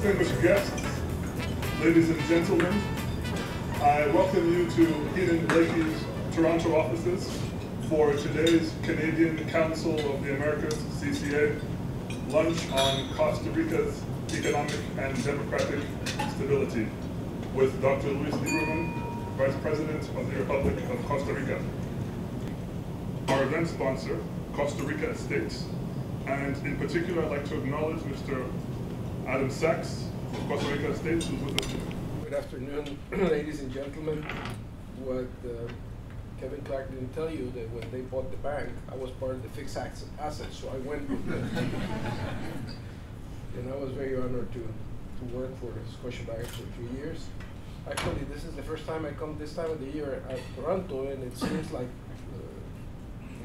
Distinguished guests, ladies and gentlemen, I welcome you to Hidden Lakey's Toronto offices for today's Canadian Council of the Americas, CCA, lunch on Costa Rica's economic and democratic stability with Dr. Luis Lieberman, Vice President of the Republic of Costa Rica. Our event sponsor, Costa Rica Estates, and in particular I'd like to acknowledge Mr. Adam Sachs of Costa Rica Estates, who's with us today. Good afternoon, ladies and gentlemen. What Kevin Clark didn't tell you that when they bought the bank, I was part of the fixed assets, so I went with them. And I was very honored to work for Scotiabank for 3 years. Actually, this is the first time I come this time of the year at Toronto, and it seems like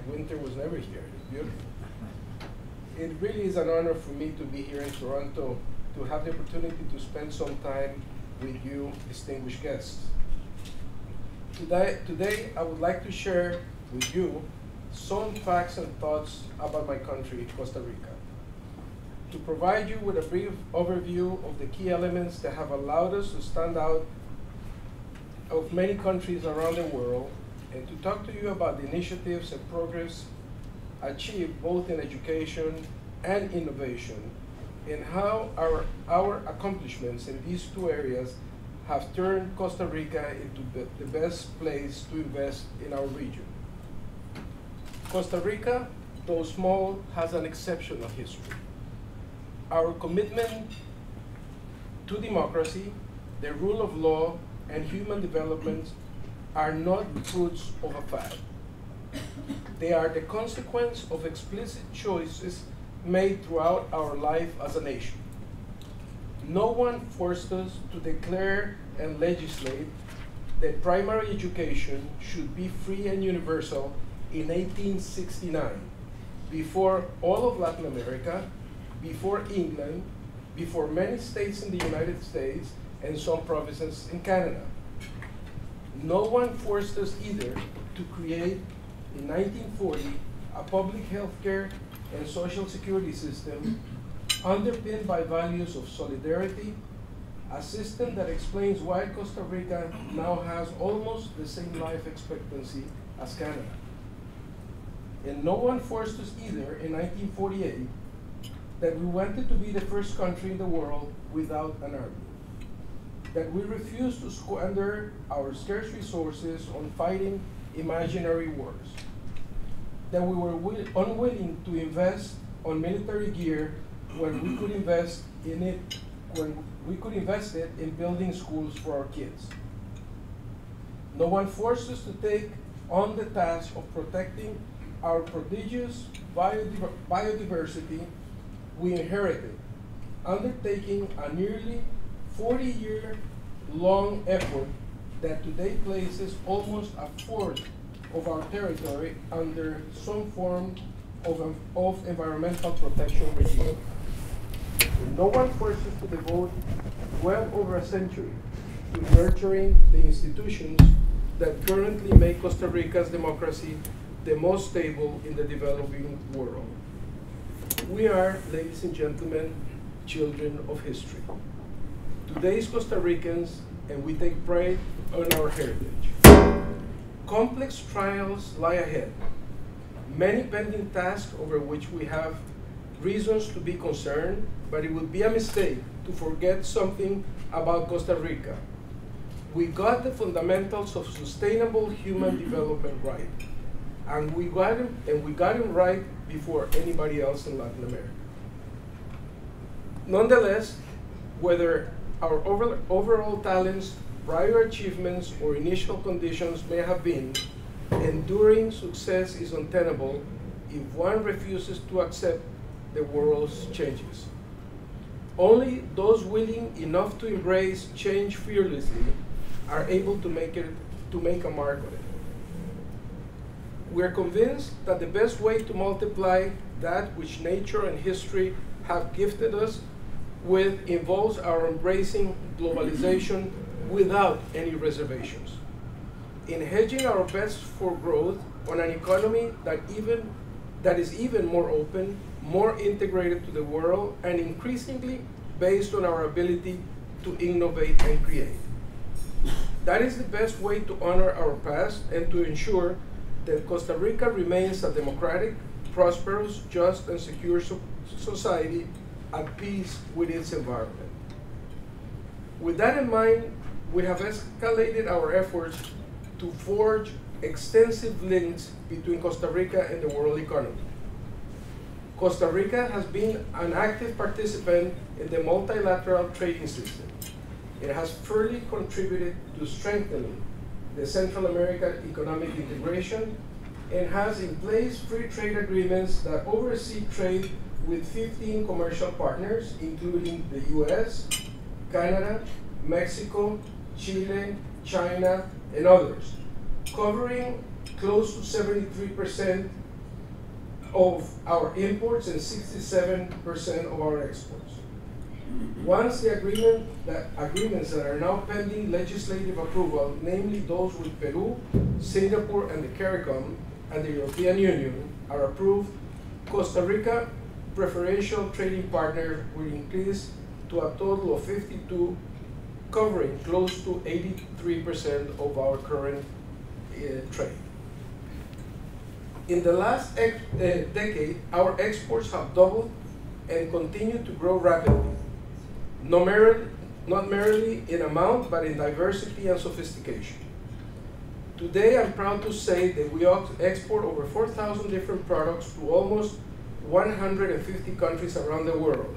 winter was never here. It's beautiful. It really is an honor for me to be here in Toronto, to have the opportunity to spend some time with you, distinguished guests. Today, I would like to share with you some facts and thoughts about my country, Costa Rica, to provide you with a brief overview of the key elements that have allowed us to stand out of many countries around the world, and to talk to you about the initiatives and progress achieved both in education and innovation, and how our accomplishments in these two areas have turned Costa Rica into the best place to invest in our region. Costa Rica, though small, has an exceptional history. Our commitment to democracy, the rule of law, and human development are not fruits of a fad. They are the consequence of explicit choices made throughout our life as a nation. No one forced us to declare and legislate that primary education should be free and universal in 1869, before all of Latin America, before England, before many states in the United States, and some provinces in Canada. No one forced us either to create, in 1940, a public health care and social security system underpinned by values of solidarity, a system that explains why Costa Rica now has almost the same life expectancy as Canada. And no one forced us either, in 1948, that we wanted to be the first country in the world without an army, that we refused to squander our scarce resources on fighting imaginary wars, that we were unwilling to invest on military gear when we could invest it in building schools for our kids. No one forced us to take on the task of protecting our prodigious biodiversity we inherited, undertaking a nearly 40-year-long effort that today places almost a fourth of our territory under some form of environmental protection regime. No one forced us to devote well over a century to nurturing the institutions that currently make Costa Rica's democracy the most stable in the developing world. We are, ladies and gentlemen, children of history. Today's Costa Ricans, and we take pride on our heritage. Complex trials lie ahead, many pending tasks over which we have reasons to be concerned, but it would be a mistake to forget something about Costa Rica. We got the fundamentals of sustainable human development right, and we got them right before anybody else in Latin America. Nonetheless, whether our overall talents, prior achievements, or initial conditions may have been, enduring success is untenable if one refuses to accept the world's changes. Only those willing enough to embrace change fearlessly are able to make a mark on it. We are convinced that the best way to multiply that which nature and history have gifted us with involves our embracing globalization without any reservations, in hedging our bets for growth on an economy that is even more open, more integrated to the world, and increasingly based on our ability to innovate and create. That is the best way to honor our past and to ensure that Costa Rica remains a democratic, prosperous, just, and secure society at peace with its environment. With that in mind, we have escalated our efforts to forge extensive links between Costa Rica and the world economy. Costa Rica has been an active participant in the multilateral trading system. It has fully contributed to strengthening the Central American economic integration and has in place free trade agreements that oversee trade with 15 commercial partners, including the US, Canada, Mexico, Chile, China, and others, covering close to 73% of our imports and 67% of our exports. Once the agreements that are now pending legislative approval, namely those with Peru, Singapore, and the CARICOM, and the European Union, are approved, Costa Rica preferential trading partner will increase to a total of 52, covering close to 83% of our current trade. In the last decade, our exports have doubled and continue to grow rapidly, not merely in amount, but in diversity and sophistication. Today, I'm proud to say that we export over 4,000 different products to almost 150 countries around the world,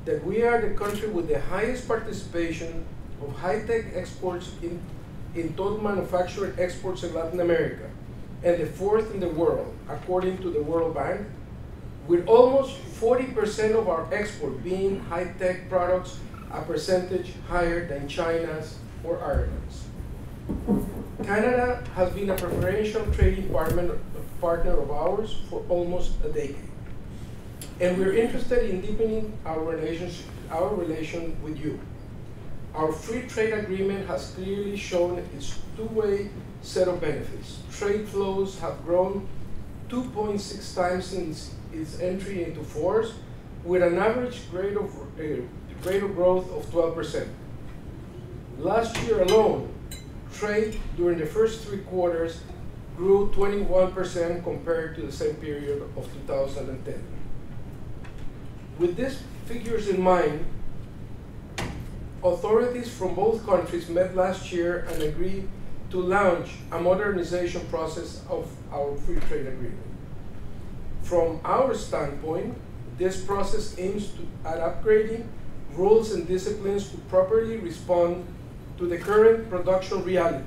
that we are the country with the highest participation of high-tech exports in total manufacturing exports in Latin America, and the fourth in the world, according to the World Bank, with almost 40% of our export being high-tech products, a percentage higher than China's or Ireland's. Canada has been a preferential trading partner of ours for almost a decade, and we're interested in deepening our relation with you. Our free trade agreement has clearly shown its two-way set of benefits. Trade flows have grown 2.6 times since its entry into force, with an average rate of growth of 12%. Last year alone, trade during the first 3 quarters grew 21% compared to the same period of 2010. With these figures in mind, authorities from both countries met last year and agreed to launch a modernization process of our free trade agreement. From our standpoint, this process aims at upgrading rules and disciplines to properly respond to the current production reality,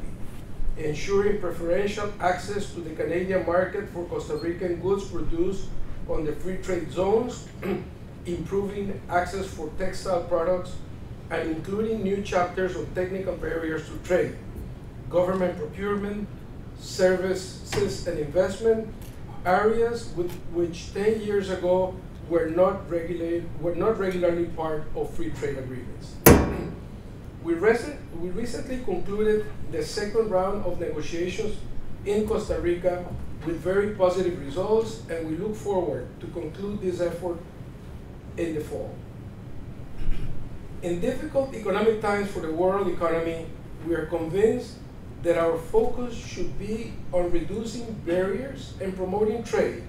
ensuring preferential access to the Canadian market for Costa Rican goods produced on the free trade zones, improving access for textile products, and including new chapters on technical barriers to trade, government procurement, services and investment, areas which 10 years ago were not regularly part of free trade agreements. We recently concluded the second round of negotiations in Costa Rica with very positive results, and we look forward to conclude this effort in the fall. In difficult economic times for the world economy, we are convinced that our focus should be on reducing barriers and promoting trade,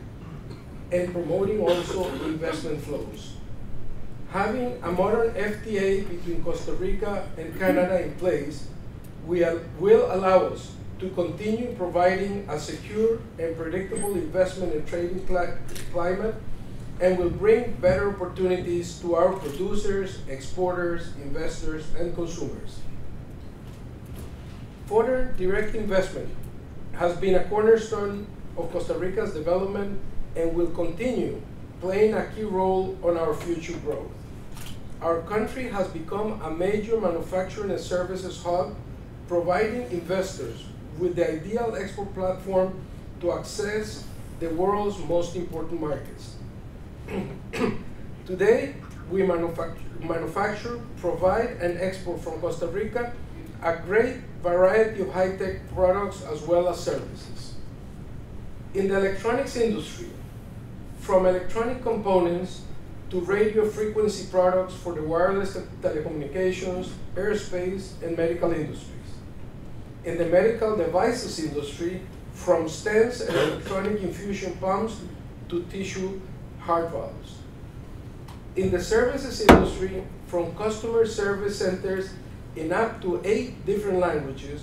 and promoting also investment flows. Having a modern FTA between Costa Rica and Canada in place will allow us to continue providing a secure and predictable investment and trading climate, and will bring better opportunities to our producers, exporters, investors, and consumers. Foreign direct investment has been a cornerstone of Costa Rica's development and will continue playing a key role on our future growth. Our country has become a major manufacturing and services hub, providing investors with the ideal export platform to access the world's most important markets. Today, we manufacture, provide, and export from Costa Rica a great variety of high-tech products as well as services. In the electronics industry, from electronic components to radio frequency products for the wireless telecommunications, aerospace, and medical industries. In the medical devices industry, from stents and electronic infusion pumps to tissue heart valves. In the services industry, from customer service centers in up to 8 different languages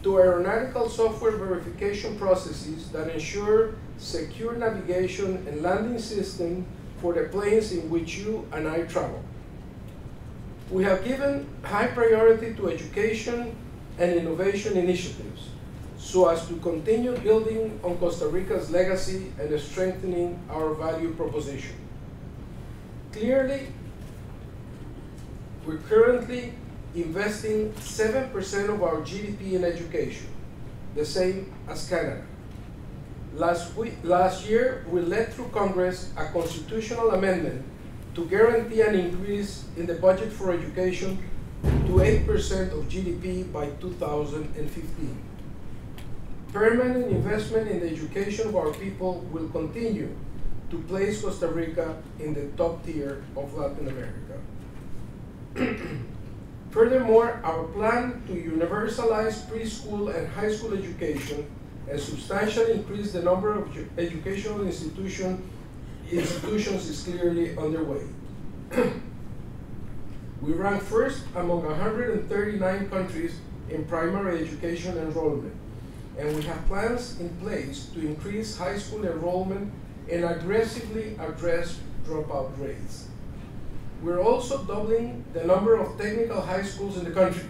to aeronautical software verification processes that ensure secure navigation and landing system for the planes in which you and I travel. We have given high priority to education and innovation initiatives so as to continue building on Costa Rica's legacy and strengthening our value proposition. Clearly, we're currently investing 7% of our GDP in education, the same as Canada. Last year, we led through Congress a constitutional amendment to guarantee an increase in the budget for education to 8% of GDP by 2015. Permanent investment in the education of our people will continue to place Costa Rica in the top tier of Latin America. Furthermore, our plan to universalize preschool and high school education and substantially increase the number of educational institutions is clearly underway. We rank first among 139 countries in primary education enrollment, and we have plans in place to increase high school enrollment and aggressively address dropout rates. We're also doubling the number of technical high schools in the country.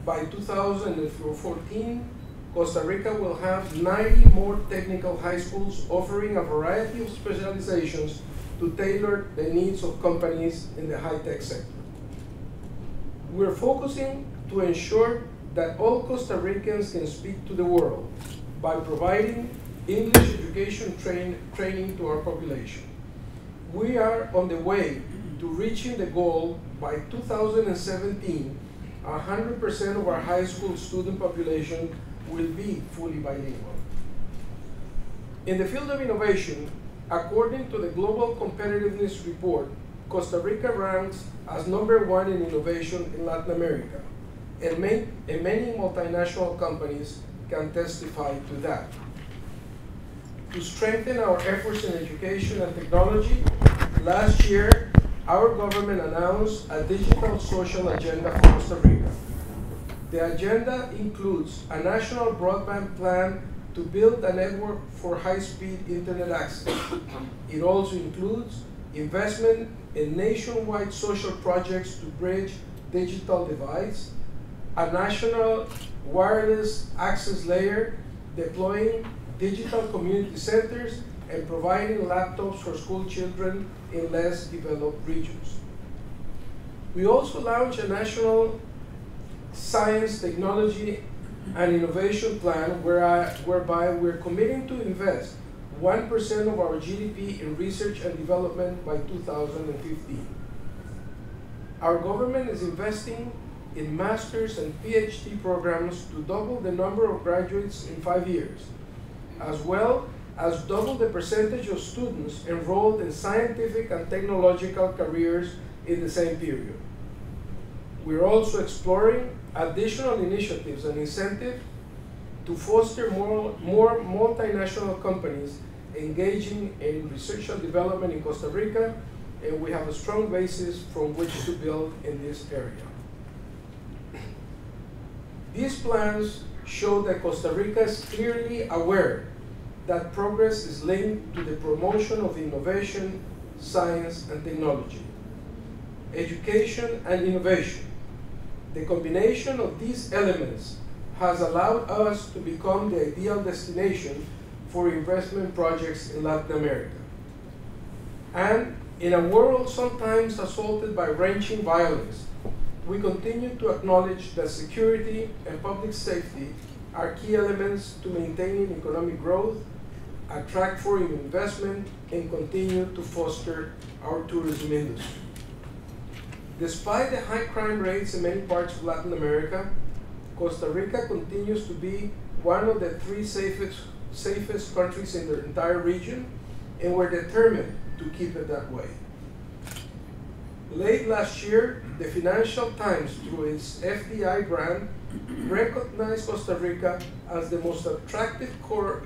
By 2014, Costa Rica will have 90 more technical high schools offering a variety of specializations to tailor the needs of companies in the high-tech sector. We're focusing to ensure that all Costa Ricans can speak to the world by providing English education training to our population. We are on the way to reaching the goal by 2017, 100% of our high school student population will be fully bilingual. In the field of innovation, according to the Global Competitiveness Report, Costa Rica ranks as #1 in innovation in Latin America, and many multinational companies can testify to that. To strengthen our efforts in education and technology, last year, our government announced a digital social agenda for Costa Rica. The agenda includes a national broadband plan to build a network for high-speed internet access. It also includes investment in nationwide social projects to bridge digital divides, a national wireless access layer, deploying digital community centers, and providing laptops for school children in less developed regions. We also launched a national science, technology, and innovation plan whereby we're committing to invest 1% of our GDP in research and development by 2015. Our government is investing in master's and PhD programs to double the number of graduates in 5 years, as well as double the percentage of students enrolled in scientific and technological careers in the same period. We're also exploring additional initiatives and incentives to foster more multinational companies engaging in research and development in Costa Rica, and we have a strong basis from which to build in this area. These plans show that Costa Rica is clearly aware that progress is linked to the promotion of innovation, science, and technology, education, and innovation. The combination of these elements has allowed us to become the ideal destination for investment projects in Latin America. And in a world sometimes assaulted by wrenching violence, we continue to acknowledge that security and public safety are key elements to maintaining economic growth, attract foreign investment, and continue to foster our tourism industry. Despite the high crime rates in many parts of Latin America, Costa Rica continues to be one of the 3 safest countries in the entire region, and we're determined to keep it that way. Late last year, the Financial Times, through its FDI brand, recognized Costa Rica as the most attractive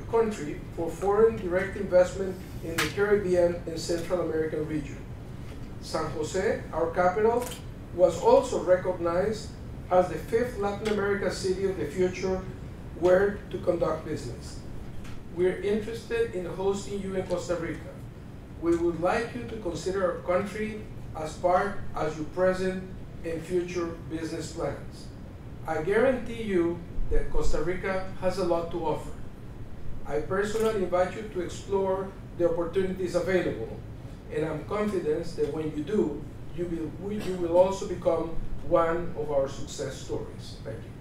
country for foreign direct investment in the Caribbean and Central American region. San Jose, our capital, was also recognized as the 5th Latin American city of the future where to conduct business. We're interested in hosting you in Costa Rica. We would like you to consider our country as part of your present and future business plans. I guarantee you that Costa Rica has a lot to offer. I personally invite you to explore the opportunities available, and I'm confident that when you do, you will also become one of our success stories. Thank you.